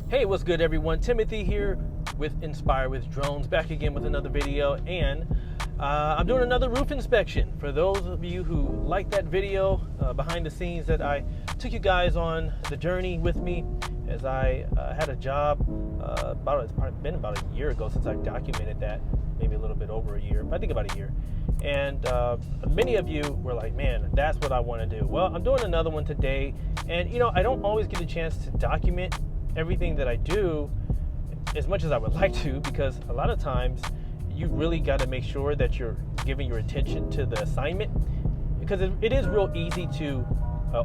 Hey, what's good everyone? Timothy here with Inspire with Drones, back again with another video, and I'm doing another roof inspection. For those of you who like that video behind the scenes that I took you guys on the journey with me as I had a job it's been about a year ago since I documented that, maybe a little bit over a year, I think about a year. And many of you were like, man, that's what I want to do. Well, I'm doing another one today, and you know, I don't always get a chance to document everything that I do as much as I would like to, because a lot of times you really got to make sure that you're giving your attention to the assignment, because it is real easy to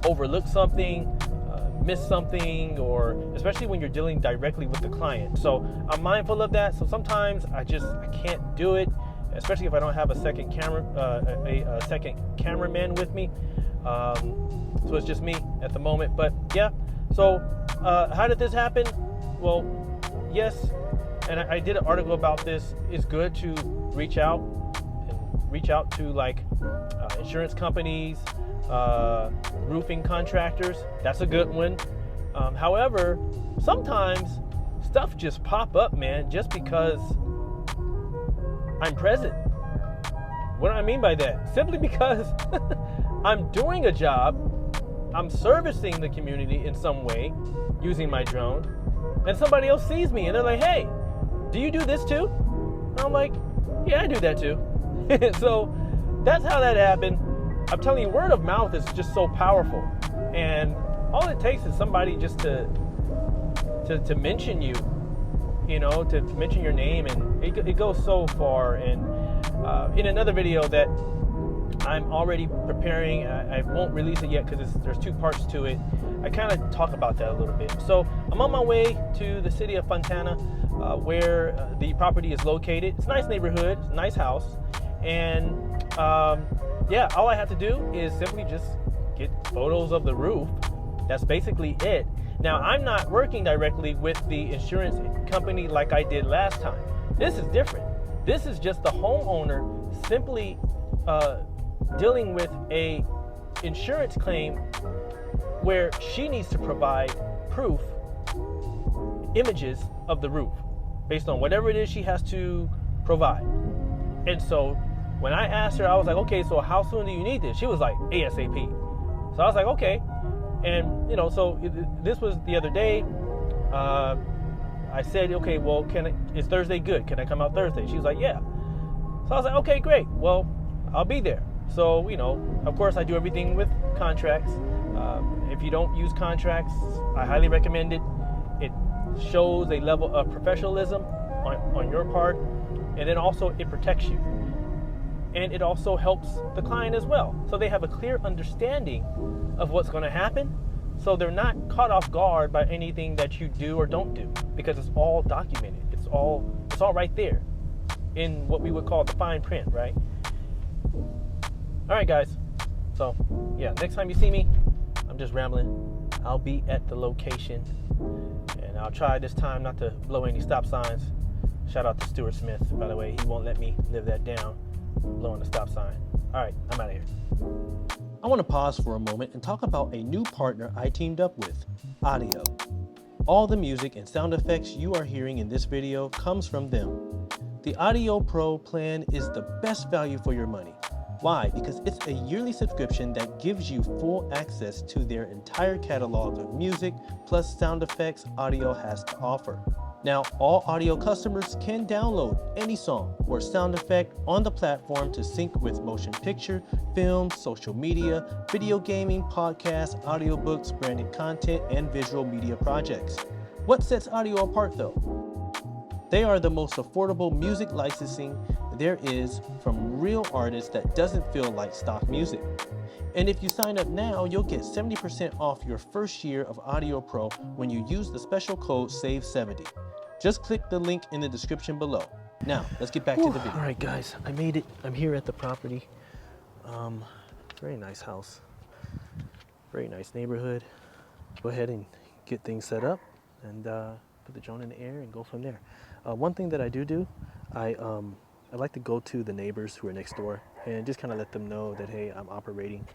overlook something, miss something, or especially when you're dealing directly with the client. So I'm mindful of that. So sometimes I can't do it, especially if I don't have a second cameraman with me. So it's just me at the moment. But yeah, so how did this happen? Well, yes, and I did an article about this. It's good to reach out to like insurance companies, roofing contractors. That's a good one. However, sometimes stuff just pop up, man, just because I'm present. What do I mean by that? Simply because I'm doing a job, I'm servicing the community in some way using my drone, and somebody else sees me and they're like, hey, do you do this too? And I'm like, yeah, I do that too. So that's how that happened. I'm telling you, word of mouth is just so powerful, and all it takes is somebody just to mention you, you know, to mention your name, and it goes so far. And in another video that I'm already preparing, I won't release it yet because there's two parts to it. I kind of talk about that a little bit. So I'm on my way to the city of Fontana, where the property is located. It's a nice neighborhood, it's a nice house, and yeah, all I have to do is simply just get photos of the roof. That's basically it. Now, I'm not working directly with the insurance company like I did last time. This is different. This is just the homeowner simply dealing with a insurance claim where she needs to provide proof, images of the roof based on whatever it is she has to provide. And so when I asked her, I was like, okay, so how soon do you need this? She was like, ASAP. So I was like, okay. And, you know, so this was the other day. I said, okay, well, is Thursday good? Can I come out Thursday? She was like, yeah. So I was like, okay, great. Well, I'll be there. So, you know, of course, I do everything with contracts. If you don't use contracts, I highly recommend it. It shows a level of professionalism on your part, and then also it protects you. And it also helps the client as well. So they have a clear understanding of what's going to happen. So they're not caught off guard by anything that you do or don't do, because it's all documented. It's all right there in what we would call the fine print, right? All right, guys. So yeah, next time you see me, I'm just rambling. I'll be at the location, and I'll try this time not to blow any stop signs. Shout out to Stuart Smith, by the way. He won't let me live that down, blowing the stop sign. All right, I'm out of here. I want to pause for a moment and talk about a new partner I teamed up with, Audio. All the music and sound effects you are hearing in this video comes from them. The Audio Pro plan is the best value for your money. Why? Because it's a yearly subscription that gives you full access to their entire catalog of music plus sound effects Audio has to offer. Now, all Audio customers can download any song or sound effect on the platform to sync with motion picture, film, social media, video gaming, podcasts, audiobooks, branded content, and visual media projects. What sets Audio apart though? They are the most affordable music licensing there is from real artists that doesn't feel like stock music. And if you sign up now, you'll get 70% off your first year of Audio Pro when you use the special code SAVE70. Just click the link in the description below. Now, let's get back to the video. All right, guys, I made it. I'm here at the property. Very nice house. Very nice neighborhood. Go ahead and get things set up and put the drone in the air and go from there. One thing that I do, I like to go to the neighbors who are next door and just kind of let them know that, hey, I'm operating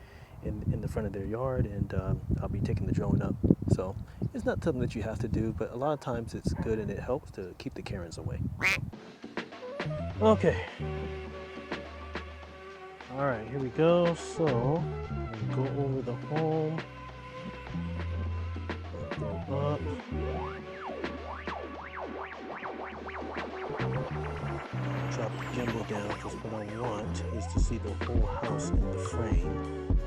in the front of their yard, and I'll be taking the drone up. So it's not something that you have to do, but a lot of times it's good and it helps to keep the Karens away. Okay. All right, here we go. So go over the home. Go up. Drop the gimbal down because what I want is to see the whole house in the frame.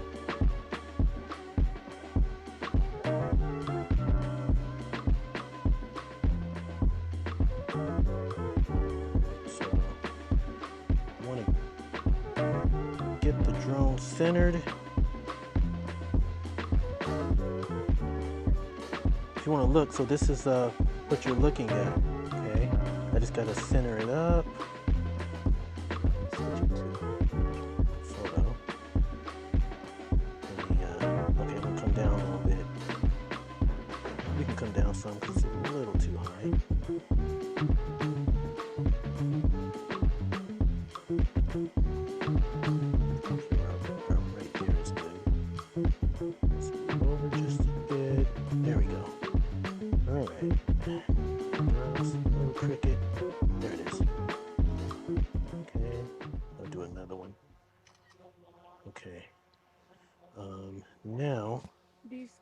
So I want to get the drone centered. If you want to look, so this is what you're looking at. Okay, I just got to center it up. Photo. Okay, I'm gonna come down a little bit. We can come down some because it's a little too high. Right there is good. Let's move over just a bit. There we go. All right. Little cricket. There it is. Okay. I'll do another one. Okay. Now.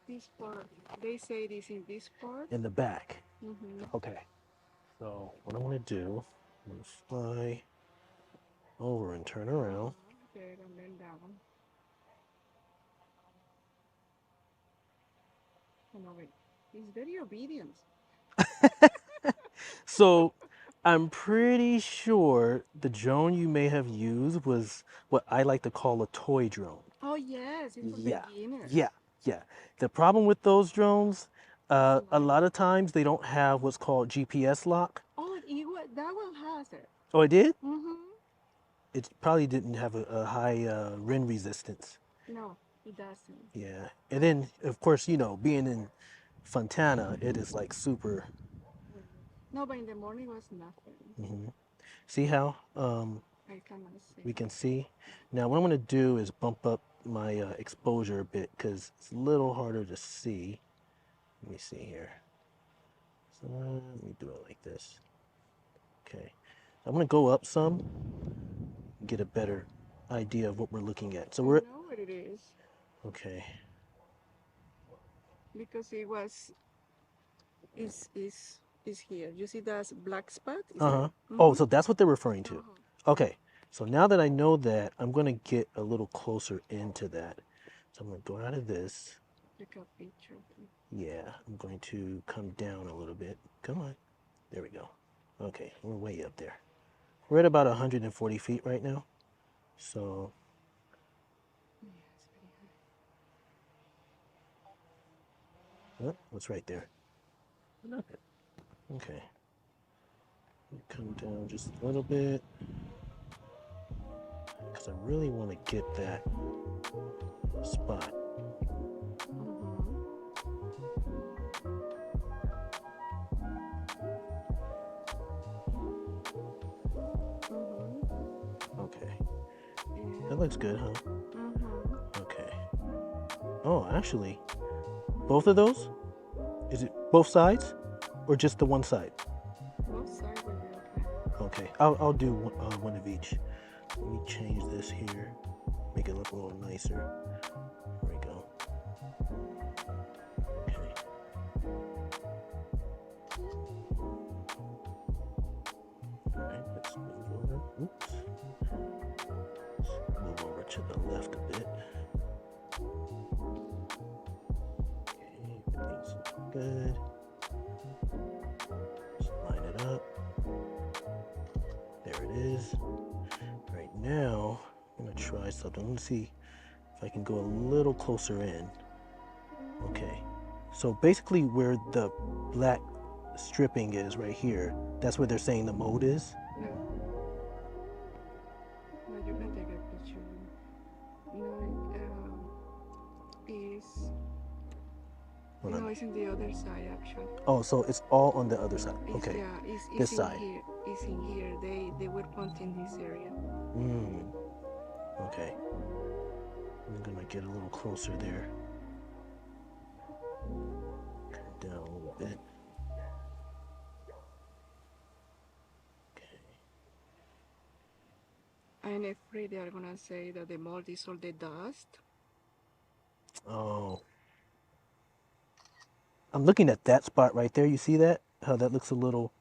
This part, they say this in this part. In the back. Mm-hmm. Okay. So what I'm gonna do, I'm gonna fly over and turn around. There and then down. Oh no, wait. It's very obedient. So I'm pretty sure the drone you may have used was what I like to call a toy drone. Oh yes, it's for Yeah, beginners. yeah. The problem with those drones, a lot of times they don't have what's called GPS lock. Oh, that one has it. Oh, it did? Mm-hmm. It probably didn't have a high wind resistance. No, it doesn't. Yeah, and then of course being in Fontana, it is like super. No, but in the morning was nothing. See how I cannot see. we can see? Now what I'm going to do is bump up my exposure a bit because it's a little harder to see. Let me see here. So let me do it like this. Okay. I'm going to go up some, get a better idea of what we're looking at. So I we're know what it is okay. because it was is here. You see that black spot? Oh, so that's what they're referring to. Uh-huh. Okay. So now that I know that, I'm going to get a little closer into that. So I'm going to go out of this. Take a picture. Yeah, I'm going to come down a little bit. Come on. There we go. Okay, we're way up there. We're at about 140 feet right now. So, Yeah, it's very high. oh, what's right there? Okay. Come down just a little bit. Because I really want to get that spot. Okay. That looks good, huh? Okay. Oh, actually, both of those? Is it both sides or just the one side? Both sides will be okay. Okay, I'll do one of each. Let me change this here, make it look a little nicer. There we go. Okay. All right, let's move over. Oops. Let's move over to the left a bit. Okay, everything's looking good. Just line it up. There it is. Right now, I'm gonna try something. Let me see if I can go a little closer in. Okay. So basically where the black stripping is right here, that's where they're saying the mode is. Yeah. No, you can take a picture. No, it's in the other side actually. Oh, so it's all on the other side. Okay. Yeah, it's This in side. here. It's in here. They were pointing this area. Okay. I'm gonna get a little closer there. Down a little bit. Okay. I'm afraid they are gonna say that the mold is all the dust. Oh. I'm looking at that spot right there. You see that? How that looks a little,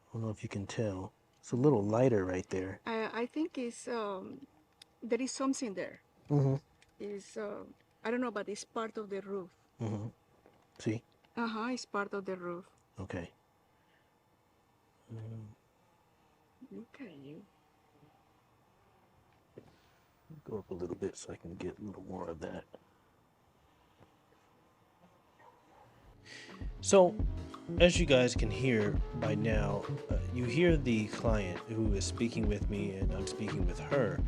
I don't know if you can tell. It's a little lighter right there. I think it's there is something there. Mm-hmm. It's I don't know, but it's part of the roof. Mm-hmm. See? It's part of the roof. Okay. Look at you. Go up a little bit so I can get a little more of that. So, as you guys can hear by now, you hear the client who is speaking with me and I'm speaking with her.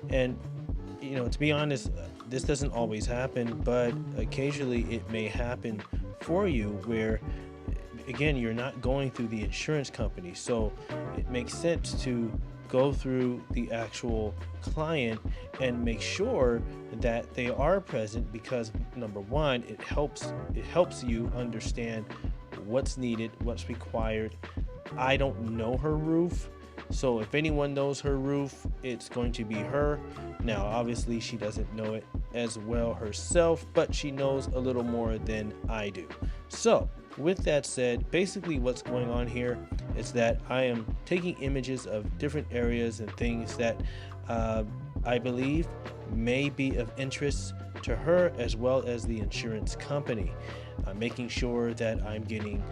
And, you know, to be honest, this doesn't always happen, but occasionally it may happen for you where, again, you're not going through the insurance company. So it makes sense to go through the actual client and make sure that they are present, because number one, it helps you understand what's needed, what's required. I don't know her roof, so if anyone knows her roof, it's going to be her. Now obviously she doesn't know it as well herself, but she knows a little more than I do. So with that said, basically what's going on here is that I am taking images of different areas and things that I believe may be of interest to her as well as the insurance company. Making sure that I'm getting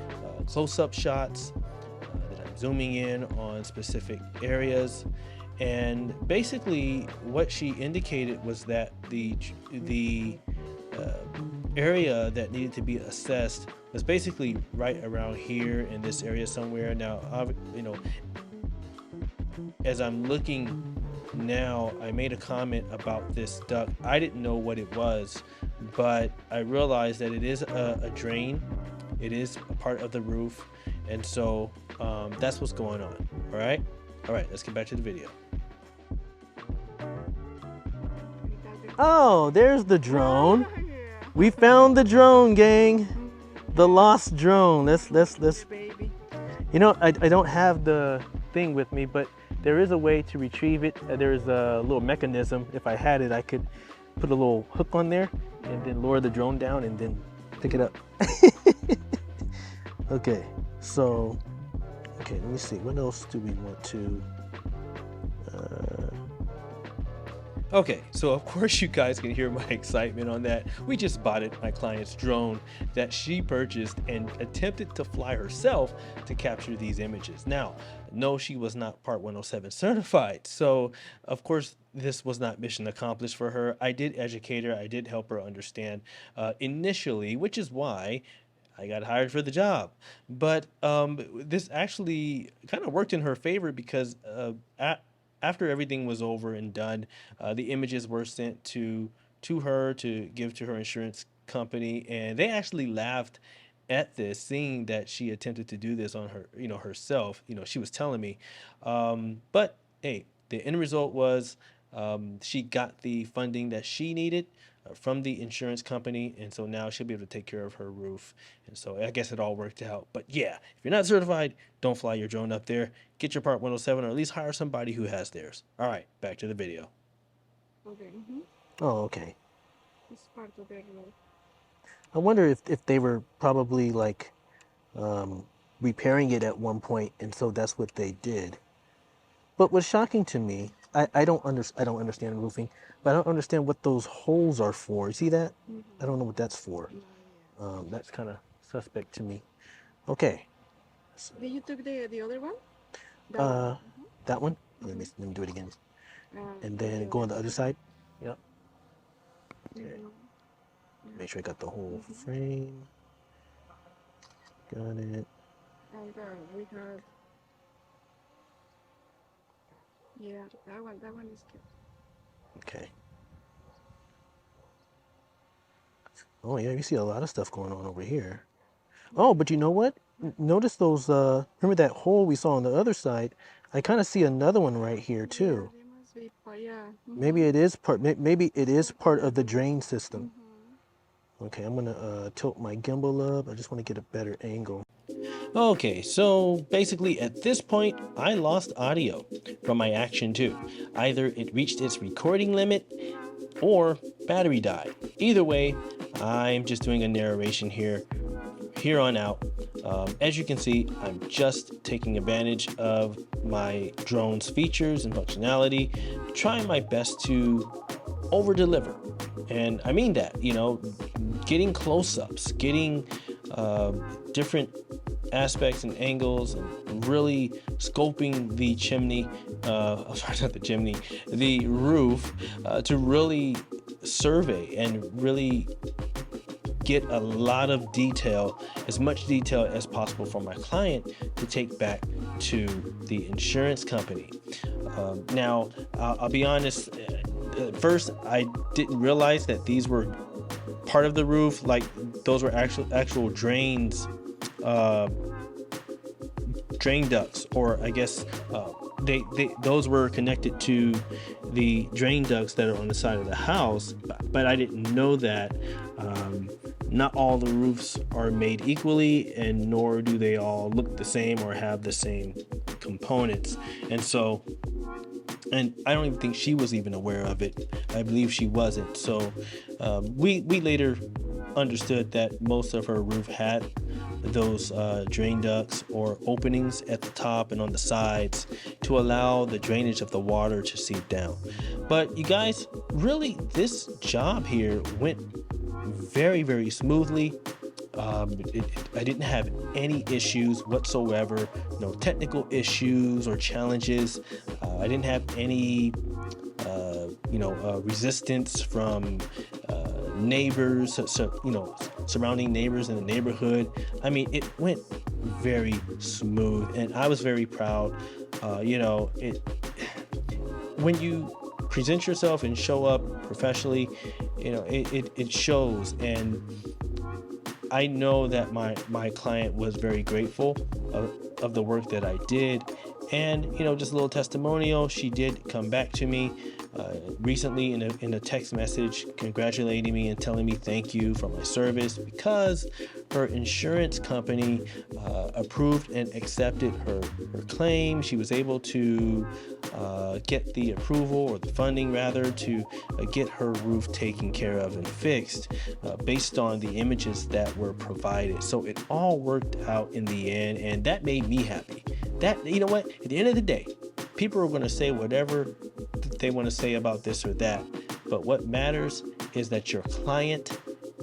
close-up shots, that I'm zooming in on specific areas. And basically what she indicated was that the area that needed to be assessed was basically right around here in this area somewhere. Now, you know, as I'm looking now, I made a comment about this duct. I didn't know what it was, but I realized that it is a drain. It is a part of the roof, and so that's what's going on. All right, let's get back to the video. Oh, there's the drone. We found the drone, gang. The lost drone. Let's. Baby. You know, I don't have the thing with me, but there is a way to retrieve it. There's a little mechanism. If I had it, I could put a little hook on there and then lower the drone down and then pick it up. Okay, so, okay, let me see. What else do we want to? Okay, so of course you guys can hear my excitement on that. We just bought it, my client's drone that she purchased and attempted to fly herself to capture these images. Now, no, she was not Part 107 certified. So of course, this was not mission accomplished for her. I did educate her. I did help her understand initially, which is why I got hired for the job. But this actually kind of worked in her favor because after everything was over and done, the images were sent to her to give to her insurance company, and they actually laughed at this, seeing that she attempted to do this on her, herself. She was telling me, but hey, the end result was she got the funding that she needed from the insurance company, and so now she'll be able to take care of her roof. And so I guess it all worked out. But yeah, if you're not certified, don't fly your drone up there. Get your Part 107, or at least hire somebody who has theirs. All right, back to the video. Okay. Oh, okay. It's part of the roof. I wonder if they were probably like repairing it at one point, and so that's what they did. But what's shocking to me, I don't understand roofing, but I don't understand what those holes are for. You see that? I don't know what that's for. That's kind of suspect to me. Okay. Did you took the other one? That one? Let me do it again. And then go on the other side. Yep. Okay. Make sure I got the whole frame. Got it. And we have, yeah, that one is good. Okay. Oh yeah, you see a lot of stuff going on over here. Oh, but you know what? Notice those, remember that hole we saw on the other side? I kind of see another one right here too. Yeah, there must be part, yeah. Maybe it is part. Maybe it is part of the drain system. Mm-hmm. Okay, I'm gonna tilt my gimbal up. I just want to get a better angle. Okay, so basically at this point, I lost audio from my Action 2. Either it reached its recording limit or battery died. Either way, I'm just doing a narration here on out. As you can see, I'm just taking advantage of my drone's features and functionality, trying my best to over deliver. And I mean that, getting close ups, getting different aspects and angles, and really scoping the chimney, sorry, not the chimney, the roof, to really survey and really get a lot of detail, as much detail as possible for my client to take back to the insurance company. Now, I'll be honest, at first I didn't realize that these were part of the roof, like those were actual drains, drain ducts, or I guess they those were connected to the drain ducts that are on the side of the house, but I didn't know that not all the roofs are made equally, and nor do they all look the same or have the same components. And I don't even think she was even aware of it. I believe she wasn't. So we later understood that most of her roof had those drain ducts or openings at the top and on the sides to allow the drainage of the water to seep down. But you guys, really, this job here went very, very smoothly. I didn't have any issues whatsoever, no technical issues or challenges. I didn't have any, resistance from neighbors, surrounding neighbors in the neighborhood. I mean, it went very smooth, and I was very proud. When you present yourself and show up professionally, it shows. And I know that my client was very grateful of the work that I did. And, just a little testimonial, she did come back to me recently in a text message congratulating me and telling me thank you for my service, because her insurance company approved and accepted her claim. She was able to get the approval, or the funding rather, to get her roof taken care of and fixed based on the images that were provided. So it all worked out in the end, and that made me happy. That, you know what, at the end of the day, people are going to say whatever they want to say about this or that, but what matters is that your client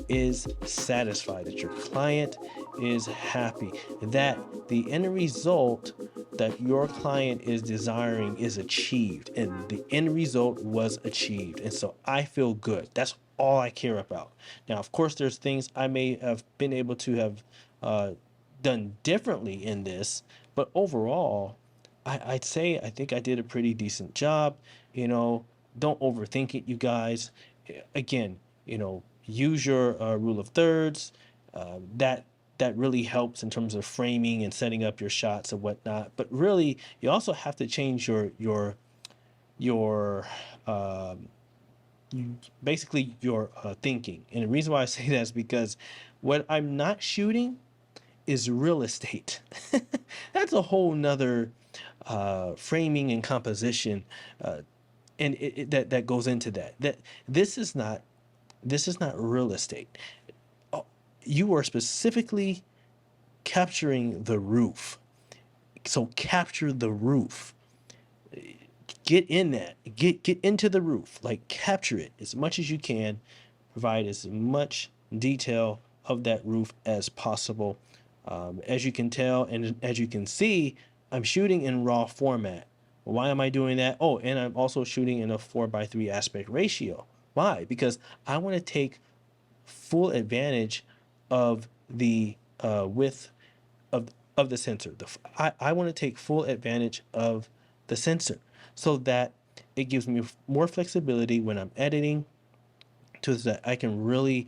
is satisfied, that your client is happy, that the end result that your client is desiring is achieved, and the end result was achieved. And so I feel good. That's all I care about. Now, of course, there's things I may have been able to have done differently in this, but overall, I'd say I think I did a pretty decent job. Don't overthink it, you guys. Again, use your rule of thirds. That really helps in terms of framing and setting up your shots and whatnot. But really, you also have to change your basically your thinking. And the reason why I say that is because what I'm not shooting is real estate. That's a whole nother framing and composition, and that goes into that. That this is not real estate. You are specifically capturing the roof. So capture the roof. Get in that. Get into the roof. Like, capture it as much as you can. Provide as much detail of that roof as possible. As you can tell, and as you can see, I'm shooting in raw format. Why am I doing that? Oh, and I'm also shooting in a 4:3 aspect ratio. Why? Because I want to take full advantage of the width of the sensor. I want to take full advantage of the sensor, so that it gives me more flexibility when I'm editing, so that I can really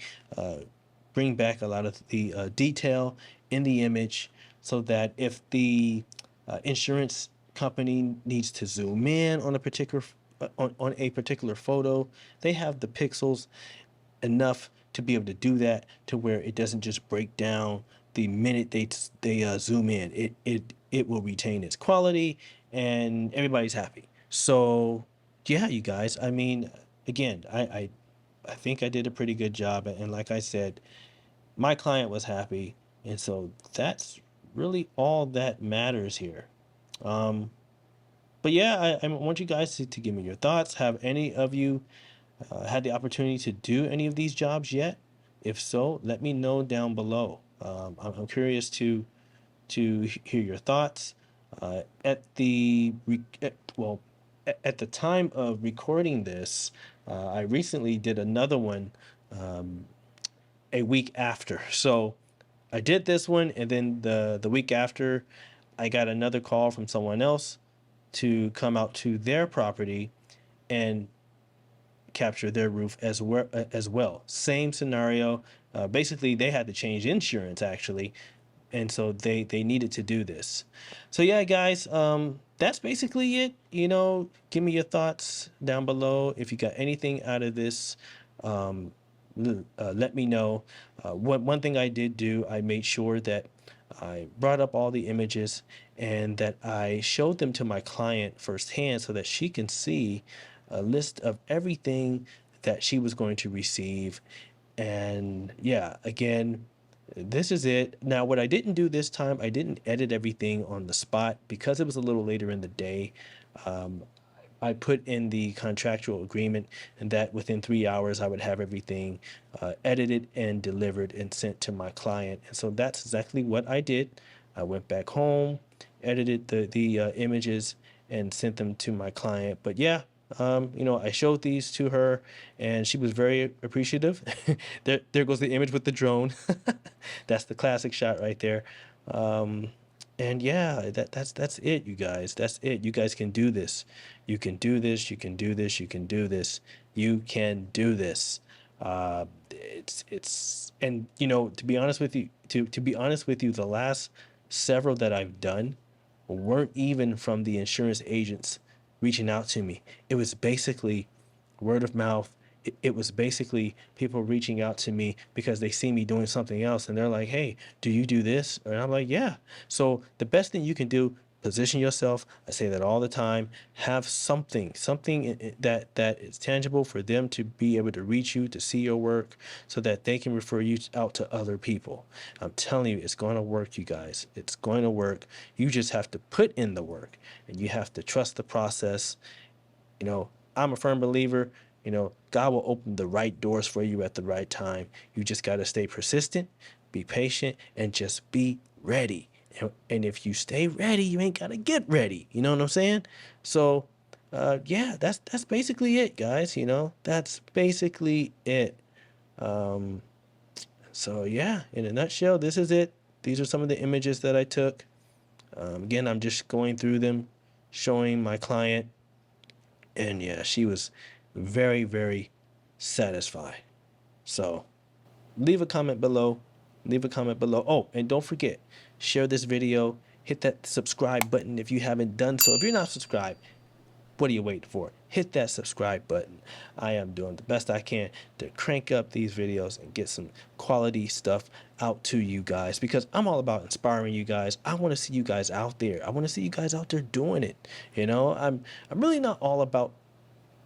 bring back a lot of the detail in the image, so that if the insurance company needs to zoom in on a particular on a particular photo, they have the pixels enough to be able to do that to where it doesn't just break down the minute they zoom in. It will retain its quality and everybody's happy. So yeah, you guys, I mean, again, I think I did a pretty good job, and like I said, my client was happy, and so that's really all that matters here. um but yeah, I want you guys to give me your thoughts. Have any of you had the opportunity to do any of these jobs yet? If so, let me know down below. I'm curious to hear your thoughts. At the re- at, well, at the time of recording this, I recently did another one um, a week after. So I did this one, and then the week after, I got another call from someone else to come out to their property and capture their roof as well. Same scenario. Basically, they had to change insurance actually, and so they needed to do this. So yeah, guys, that's basically it. Give me your thoughts down below. If you got anything out of this, um, let me know. One thing I did do, I made sure that I brought up all the images and that I showed them to my client firsthand so that she can see a list of everything that she was going to receive. And yeah, again, this is it. Now, what I didn't do this time, I didn't edit everything on the spot because it was a little later in the day. Um, I put in the contractual agreement and that within 3 hours I would have everything edited and delivered and sent to my client. And so that's exactly what I did. I went back home, edited the images, and sent them to my client. But yeah, I showed these to her, and she was very appreciative. There goes the image with the drone. That's the classic shot right there. Um, and yeah, that's it, you guys. That's it. You guys can do this. You can do this. You can do this. You can do this. You can do this. It's and to be honest with you, to be honest with you, the last several that I've done weren't even from the insurance agents reaching out to me. It was basically word of mouth. It was basically people reaching out to me because they see me doing something else and they're like, hey, do you do this? And I'm like, yeah. So the best thing you can do, position yourself. I say that all the time. Have something that is tangible for them to be able to reach you, to see your work, so that they can refer you out to other people. I'm telling you, it's going to work, you guys. It's going to work. You just have to put in the work, and you have to trust the process. I'm a firm believer, God will open the right doors for you at the right time. You just got to stay persistent, be patient, and just be ready. And if you stay ready, you ain't got to get ready. You know what I'm saying? So, yeah, that's basically it, guys. That's basically it. Um, so, yeah, in a nutshell, this is it. These are some of the images that I took. Again, I'm just going through them, showing my client. And yeah, she was very, very satisfied. So leave a comment below. Leave a comment below. Oh, and don't forget, share this video. Hit that subscribe button if you haven't done so. If you're not subscribed, what are you waiting for? Hit that subscribe button. I am doing the best I can to crank up these videos and get some quality stuff out to you guys, because I'm all about inspiring you guys. I want to see you guys out there. I want to see you guys out there doing it. I'm really not all about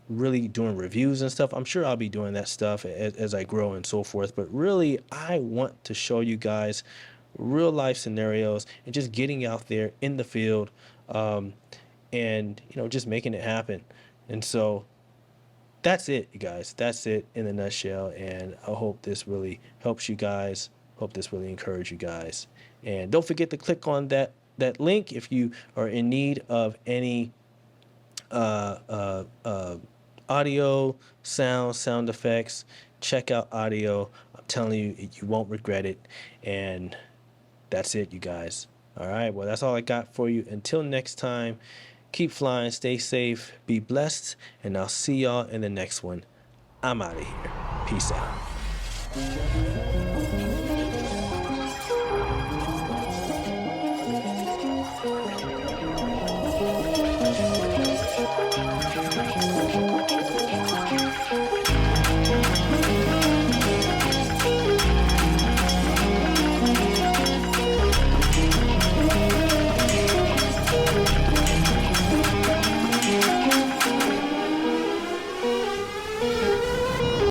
really doing reviews and stuff. I'm sure I'll be doing that stuff as I grow and so forth. But really, I want to show you guys real life scenarios and just getting out there in the field, and just making it happen. And so that's it, you guys. That's it in a nutshell. And I hope this really helps you guys. Hope this really encourages you guys. And don't forget to click on that link if you are in need of any audio, sound effects. Check out audio. I'm telling you, you won't regret it. And that's it, you guys. All right, well, that's all I got for you. Until next time, keep flying, stay safe, be blessed, and I'll see y'all in the next one. I'm out of here. Peace out.